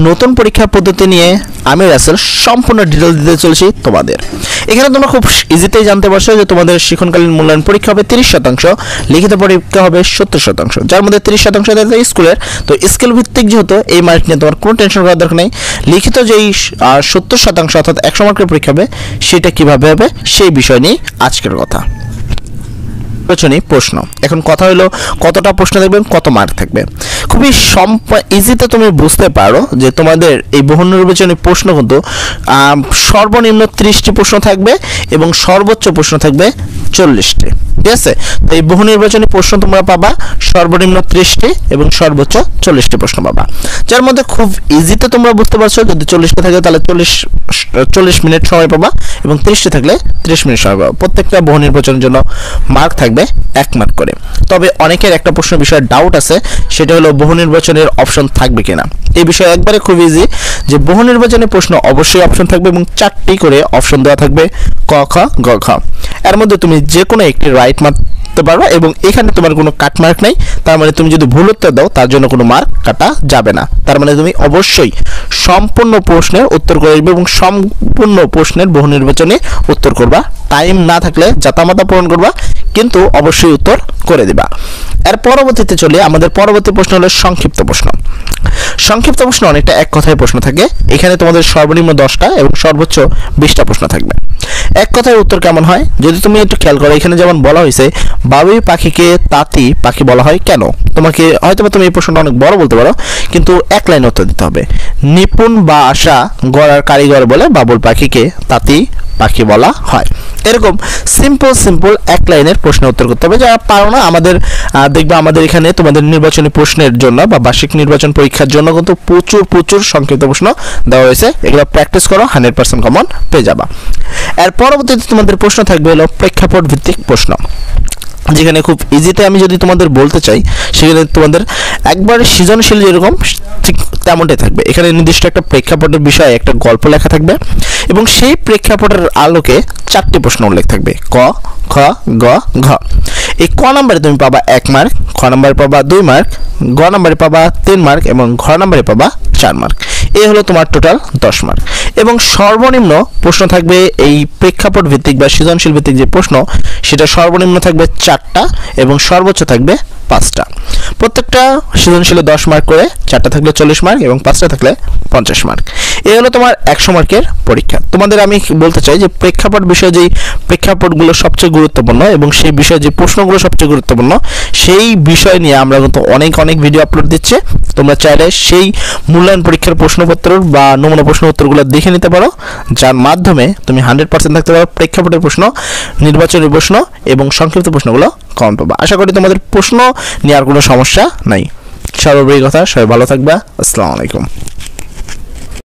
নতুন পরীক্ষা পদ্ধতি নিয়ে আমি রাসেল সম্পূর্ণ ডিটেইলস দিতে চলেছি তোমাদের। এখানে তোমরা খুব ইজিতেই জানতে পারছো যে তোমাদের শিক্ষণকালীন মূল্যায়ন পরীক্ষা হবে 30%, লিখিত পরীক্ষা হবে 70%, যার মধ্যে 30% থাকবে স্কুলের। তো স্কেল ভিত্তিক যেহেতু এই মার্ক নিয়ে তোমার কোনো টেনশন করার দরকার নেই। লিখিত যেই 70% অর্থাৎ 100 মার্কের পরীক্ষা হবে সেটা কিভাবে হবে সেই বিষয় নিয়ে আজকের কথা। প্রশ্ন, এখন কথা হলো কতটা প্রশ্ন দেখবেন, কত মার্ক থাকবে। খুবই ইজিতে তুমি বুঝতে পারো যে তোমাদের এই বহু নির্বাচনী প্রশ্ন কিন্তু সর্বনিম্ন 30টি প্রশ্ন থাকবে এবং সর্বোচ্চ প্রশ্ন থাকবে 40টি। ঠিক আছে, তো এই বহু নির্বাচনী প্রশ্ন তোমরা পাবা সর্বনিম্ন 30টি এবং সর্বোচ্চ 40টি প্রশ্ন পাবা, যার মধ্যে খুব ইজিতে তোমরা বুঝতে পারছো যদি 40টি থাকে তাহলে 40 মিনিট সময় পাবা এবং 30টি থাকলে 30 মিনিট সময় পাবা। প্রত্যেকটা বহু নির্বাচনের জন্য মার্ক থাকবে 1 মার্ক করে। তবে অনেকের একটা প্রশ্ন বিষয়ে ডাউট আছে, সেটা হলো বহু নির্বাচনের অপশন থাকবে কিনা। এই বিষয়ে একবারে খুব ইজি যে বহু নির্বাচনের প্রশ্ন অবশ্যই অপশন থাকবে এবং 4টি করে অপশন দেওয়া থাকবে, ক, খ, গ, ঘ। এর মধ্যে তুমি যে কোনো একটি রাইট মারতে পারবে এবং এখানে তোমার কোনো কাট মার্ক নাই। তার মানে তুমি যদি ভুল উত্তর দাও তার জন্য কোনো মার্ক কাটা যাবে না। তার মানে তুমি অবশ্যই সম্পূর্ণ প্রশ্নের উত্তর করে দিবে এবং সম্পূর্ণ প্রশ্নের বহু নির্বাচনে উত্তর করবা। টাইম না থাকলে জাতামাতা পূরণ করবা, কিন্তু অবশ্যই উত্তর করে দিবা। এর পরবর্তীতে চলে আমাদের পরবর্তী প্রশ্ন হলো সংক্ষিপ্ত প্রশ্ন। সংক্ষিপ্ত প্রশ্ন অনেকটা এক কথায় প্রশ্ন থাকে। এখানে তোমাদের সর্বনিম্ন 10টা এবং সর্বোচ্চ 20টা প্রশ্ন থাকবে। এক কথায় উত্তর কেমন হয় যদি তুমি একটু খেয়াল করো, এখানে যেমন বলা হয়েছে বাবুই পাখিকে তাঁতি পাখি বলা হয় কেন। তোমাকে হয়তো তুমি এই প্রশ্নটা অনেক বড় বলতে পারো, কিন্তু এক লাইনে উত্তর দিতে হবে। নিপুণ বা আশা গড়ার কারিগর বলে বাবুল পাখিকে তাঁতি পাখি বলা হয়। এরকম সিম্পল এক লাইনের প্রশ্নের উত্তর করতে হবে। যারা পারো না আমাদের দেখবে আমাদের এখানে তোমাদের নির্বাচনী প্রশ্নের জন্য বা বার্ষিক নির্বাচন পরীক্ষার জন্য কিন্তু প্রচুর সংক্ষিপ্ত প্রশ্ন দেওয়া হয়েছে। এগুলো প্র্যাকটিস করো, 100% কমন পেয়ে যাবা। এর পরবর্তীতে তোমাদের প্রশ্ন থাকবে হলো প্রেক্ষাপট ভিত্তিক প্রশ্ন, যেখানে খুব ইজিতে আমি যদি তোমাদের বলতে চাই সেখানে তোমাদের একবারে সৃজনশীল যেরকম ঠিক তেমনটাই থাকবে। এখানে নির্দিষ্ট একটা প্রেক্ষাপটের বিষয়ে একটা গল্প লেখা থাকবে এবং সেই প্রেক্ষাপটের আলোকে 4টি প্রশ্ন উল্লেখ থাকবে, ক, খ, গ, ঘ। এই ক নম্বরে তুমি পাবা 1 মার্ক, খ নম্বরে পাবা 2 মার্ক, গ নম্বরে পাবা 3 মার্ক এবং ঘ নম্বরে পাবা 4 মার্ক। এই হলো তোমার টোটাল 10 মার্ক। এবং সর্বনিম্ন প্রশ্ন থাকবে এই প্রেক্ষাপট ভিত্তিক বা সৃজনশীল ভিত্তিক যে প্রশ্ন সেটা সর্বনিম্ন থাকবে 4টা এবং সর্বোচ্চ থাকবে 5টা। প্রত্যেকটা সৃজনশীলে 10 মার্ক করে, 4টা থাকলে 40 মার্ক এবং 5টা থাকলে 50 মার্ক। এই হলো তোমার 100 মার্কের পরীক্ষা। তোমাদের আমি বলতে চাই যে প্রেক্ষাপট বিষয়ে যেই প্রেক্ষাপটগুলো সবচেয়ে গুরুত্বপূর্ণ এবং সেই বিষয়ে যে প্রশ্নগুলো সবচেয়ে গুরুত্বপূর্ণ সেই বিষয় নিয়ে আমরা কিন্তু অনেক ভিডিও আপলোড দিচ্ছি। তোমরা চাইলে সেই মূল্যায়ন পরীক্ষার প্রশ্নপত্র বা নমুনা প্রশ্ন উত্তরগুলো দেখে নিতে পারো, যার মাধ্যমে তুমি 100% থাকতে পারো প্রেক্ষাপটের প্রশ্ন, নির্বাচনী প্রশ্ন এবং সংক্ষিপ্ত প্রশ্নগুলো কম পাবা। আশা করি তোমাদের প্রশ্ন নেওয়ার কোনো সমস্যা নাই। সর্বোপরি কথা, সবাই ভালো থাকবা। আসসালামু আলাইকুম।